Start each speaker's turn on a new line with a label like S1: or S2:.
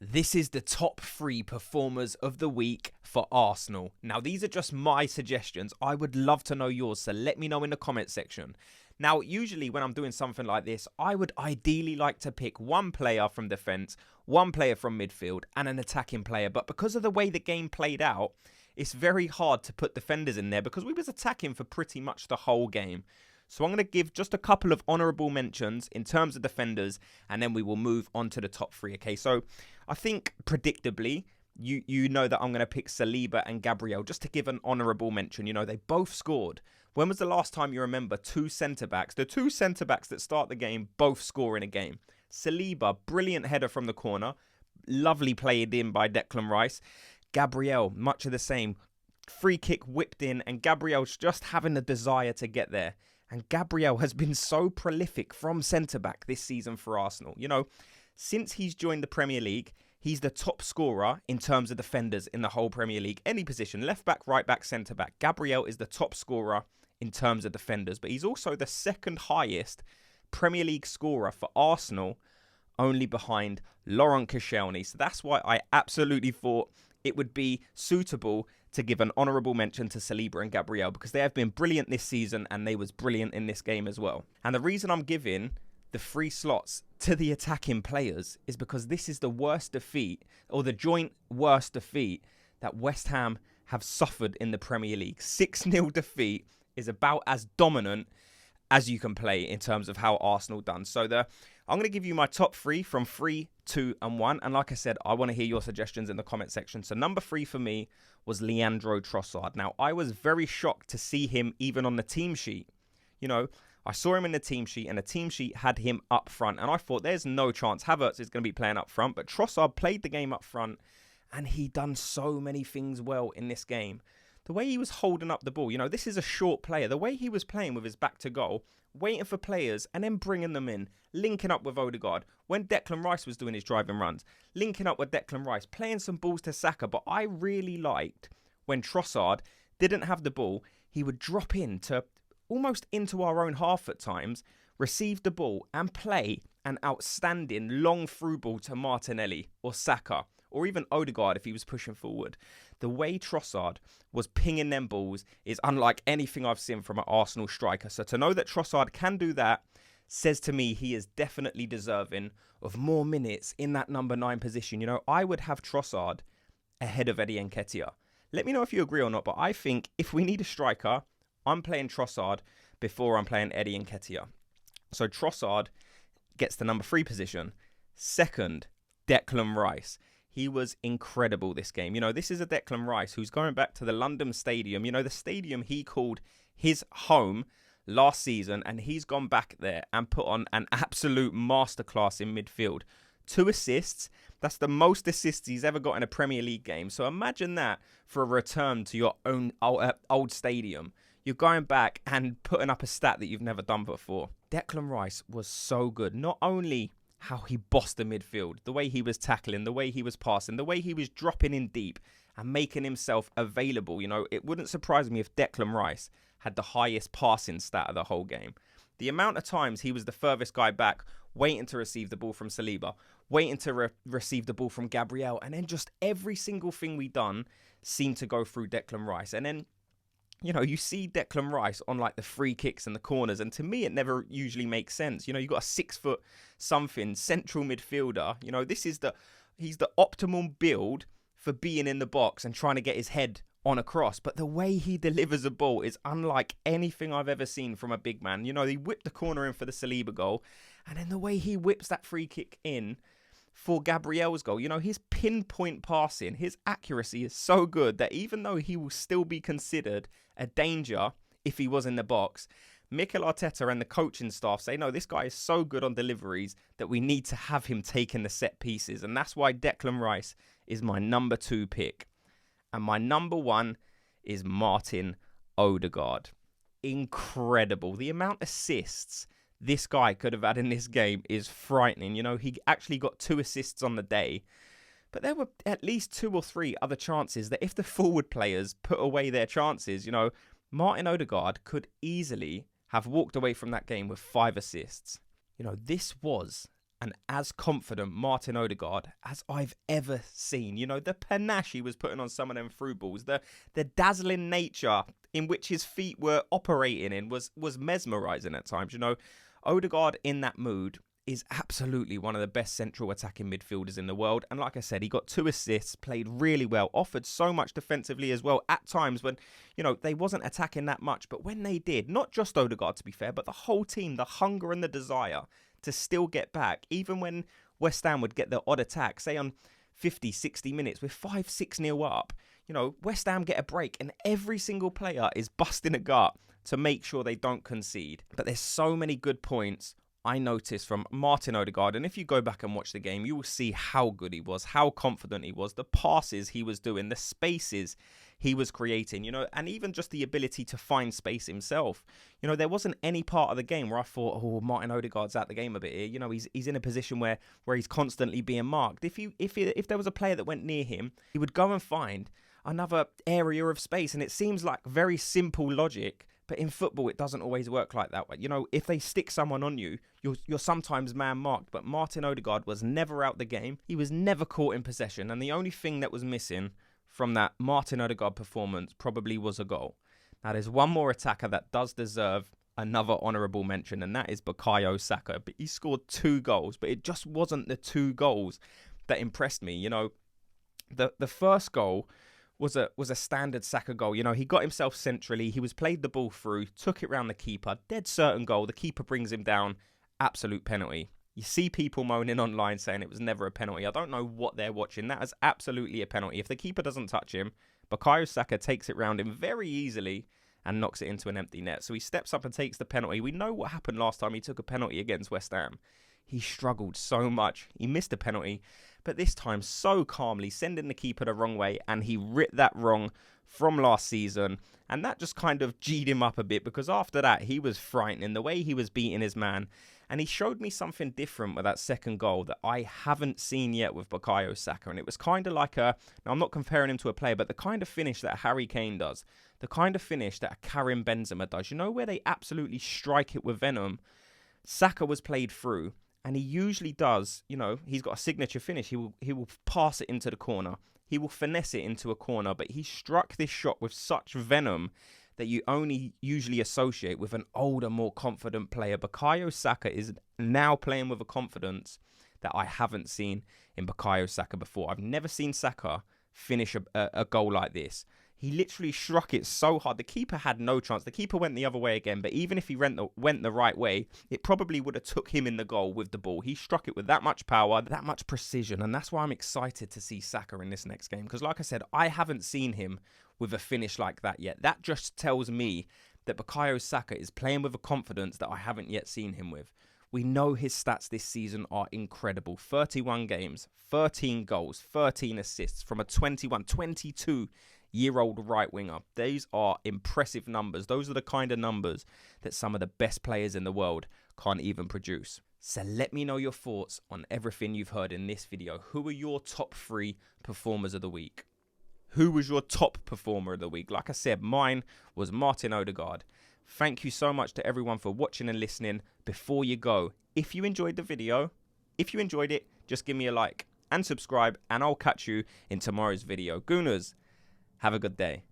S1: This is the top 3 performers of the week for Arsenal. Now, these are just my suggestions. I would love to know yours, so let me know in the comment section. Now, usually when I'm doing something like this, I would ideally like to pick one player from defence, one player from midfield, and an attacking player. But because of the way the game played out, it's very hard to put defenders in there because we was attacking for pretty much the whole game. So I'm going to give just a couple of honourable mentions in terms of defenders, and then we will move on to the top 3, okay? So I think, predictably, you know that I'm going to pick Saliba and Gabriel just to give an honourable mention. You know, they both scored. When was the last time you remember two centre-backs? The two centre-backs that start the game both score in a game. Saliba, brilliant header from the corner. Lovely played in by Declan Rice. Gabriel, much of the same. Free kick whipped in, and Gabriel's just having the desire to get there. And Gabriel has been so prolific from centre-back this season for Arsenal. You know, since he's joined the Premier League, he's the top scorer in terms of defenders in the whole Premier League. Any position, left-back, right-back, centre-back. Gabriel is the top scorer in terms of defenders. But he's also the second highest Premier League scorer for Arsenal, only behind Laurent Koscielny. So that's why I absolutely thought it would be suitable to give an honourable mention to Saliba and Gabriel because they have been brilliant this season and they was brilliant in this game as well. And the reason I'm giving the 3 slots to the attacking players is because this is the worst defeat, or the joint worst defeat, that West Ham have suffered in the Premier League. 6-0 defeat is about as dominant as you can play in terms of how Arsenal done. So I'm going to give you my top 3 from 3, 2 and 1. And like I said, I want to hear your suggestions in the comment section. So number 3 for me was Leandro Trossard. Now, I was very shocked to see him even on the team sheet. You know, I saw him in the team sheet and the team sheet had him up front. And I thought there's no chance Havertz is going to be playing up front. But Trossard played the game up front and he done so many things well in this game. The way he was holding up the ball, you know, this is a short player. The way he was playing with his back to goal, waiting for players and then bringing them in, linking up with Odegaard. When Declan Rice was doing his driving runs, linking up with Declan Rice, playing some balls to Saka. But I really liked when Trossard didn't have the ball, he would drop into almost into our own half at times, receive the ball and play an outstanding long through ball to Martinelli or Saka or even Odegaard if he was pushing forward. The way Trossard was pinging them balls is unlike anything I've seen from an Arsenal striker. So to know that Trossard can do that says to me he is definitely deserving of more minutes in that number 9 position. You know, I would have Trossard ahead of Eddie Nketiah. Let me know if you agree or not, but I think if we need a striker, I'm playing Trossard before I'm playing Eddie Nketiah. So Trossard gets the number 3 position. Second, Declan Rice. He was incredible this game. You know, this is a Declan Rice who's going back to the London Stadium. You know, the stadium he called his home last season. And he's gone back there and put on an absolute masterclass in midfield. 2 assists. That's the most assists he's ever got in a Premier League game. So imagine that for a return to your own old stadium. You're going back and putting up a stat that you've never done before. Declan Rice was so good. Not only how he bossed the midfield, the way he was tackling, the way he was passing, the way he was dropping in deep and making himself available. You know, it wouldn't surprise me if Declan Rice had the highest passing stat of the whole game. The amount of times he was the furthest guy back, waiting to receive the ball from Saliba, waiting to receive the ball from Gabriel, and then just every single thing we done seemed to go through Declan Rice. And then, you know, you see Declan Rice on like the free kicks and the corners, and to me, it never usually makes sense. You know, you got a 6-foot-something central midfielder. You know, he's the optimal build for being in the box and trying to get his head on a cross. But the way he delivers a ball is unlike anything I've ever seen from a big man. You know, he whipped the corner in for the Saliba goal, and then the way he whips that free kick in for Gabriel's goal. You know, his pinpoint passing, his accuracy is so good that even though he will still be considered a danger if he was in the box, Mikel Arteta and the coaching staff say, no, this guy is so good on deliveries that we need to have him taking the set pieces. And that's why Declan Rice is my number 2 pick. And my number 1 is Martin Odegaard. Incredible. The amount of assists this guy could have had in this game is frightening. You know, he actually got 2 assists on the day. But there were at least 2 or 3 other chances that if the forward players put away their chances, you know, Martin Odegaard could easily have walked away from that game with 5 assists. You know, this was and as confident Martin Odegaard as I've ever seen. You know, the panache he was putting on some of them through balls, the dazzling nature in which his feet were operating in was mesmerising at times. You know, Odegaard in that mood is absolutely one of the best central attacking midfielders in the world. And like I said, he got 2 assists, played really well, offered so much defensively as well at times when, you know, they wasn't attacking that much. But when they did, not just Odegaard to be fair, but the whole team, the hunger and the desire to still get back, even when West Ham would get the odd attack, say on 50, 60 minutes with 5-6-0 up, you know, West Ham get a break and every single player is busting a gut to make sure they don't concede. But there's so many good points I noticed from Martin Odegaard, and if you go back and watch the game, you will see how good he was, how confident he was, the passes he was doing, the spaces he was creating, you know, and even just the ability to find space himself. You know, there wasn't any part of the game where I thought, oh, Martin Odegaard's out the game a bit here. You know, he's in a position where he's constantly being marked. If there was a player that went near him, he would go and find another area of space, and it seems like very simple logic. But in football, it doesn't always work like that way. You know, if they stick someone on you, you're sometimes man-marked. But Martin Odegaard was never out the game. He was never caught in possession. And the only thing that was missing from that Martin Odegaard performance probably was a goal. Now, there's one more attacker that does deserve another honourable mention, and that is Bukayo Saka. But he scored 2 goals, but it just wasn't the 2 goals that impressed me. You know, the first goal was a standard Saka goal. You know, he got himself centrally. He was played the ball through, took it round the keeper. Dead certain goal. The keeper brings him down. Absolute penalty. You see people moaning online saying it was never a penalty. I don't know what they're watching. That is absolutely a penalty. If the keeper doesn't touch him, Bukayo Saka takes it round him very easily and knocks it into an empty net. So he steps up and takes the penalty. We know what happened last time he took a penalty against West Ham. He struggled so much. He missed a penalty, but this time so calmly, sending the keeper the wrong way, and he ripped that wrong from last season. And that just kind of G'd him up a bit, because after that, he was frightening the way he was beating his man. And he showed me something different with that second goal that I haven't seen yet with Bukayo Saka. And it was kind of like now I'm not comparing him to a player, but the kind of finish that Harry Kane does, the kind of finish that Karim Benzema does, you know, where they absolutely strike it with venom. Saka was played through. And he usually does, you know, he's got a signature finish. He will pass it into the corner. He will finesse it into a corner. But he struck this shot with such venom that you only usually associate with an older, more confident player. Bukayo Saka is now playing with a confidence that I haven't seen in Bukayo Saka before. I've never seen Saka finish a goal like this. He literally struck it so hard. The keeper had no chance. The keeper went the other way again. But even if he went the right way, it probably would have took him in the goal with the ball. He struck it with that much power, that much precision. And that's why I'm excited to see Saka in this next game. Because like I said, I haven't seen him with a finish like that yet. That just tells me that Bukayo Saka is playing with a confidence that I haven't yet seen him with. We know his stats this season are incredible. 31 games, 13 goals, 13 assists from a 22-year-old right winger. These are impressive numbers. Those are the kind of numbers that some of the best players in the world can't even produce. So let me know your thoughts on everything you've heard in this video. Who are your top 3 performers of the week? Who was your top performer of the week? Like I said, mine was Martin Odegaard. Thank you so much to everyone for watching and listening. Before you go, if you enjoyed the video, if you enjoyed it, just give me a like and subscribe, and I'll catch you in tomorrow's video. Gooners, have a good day.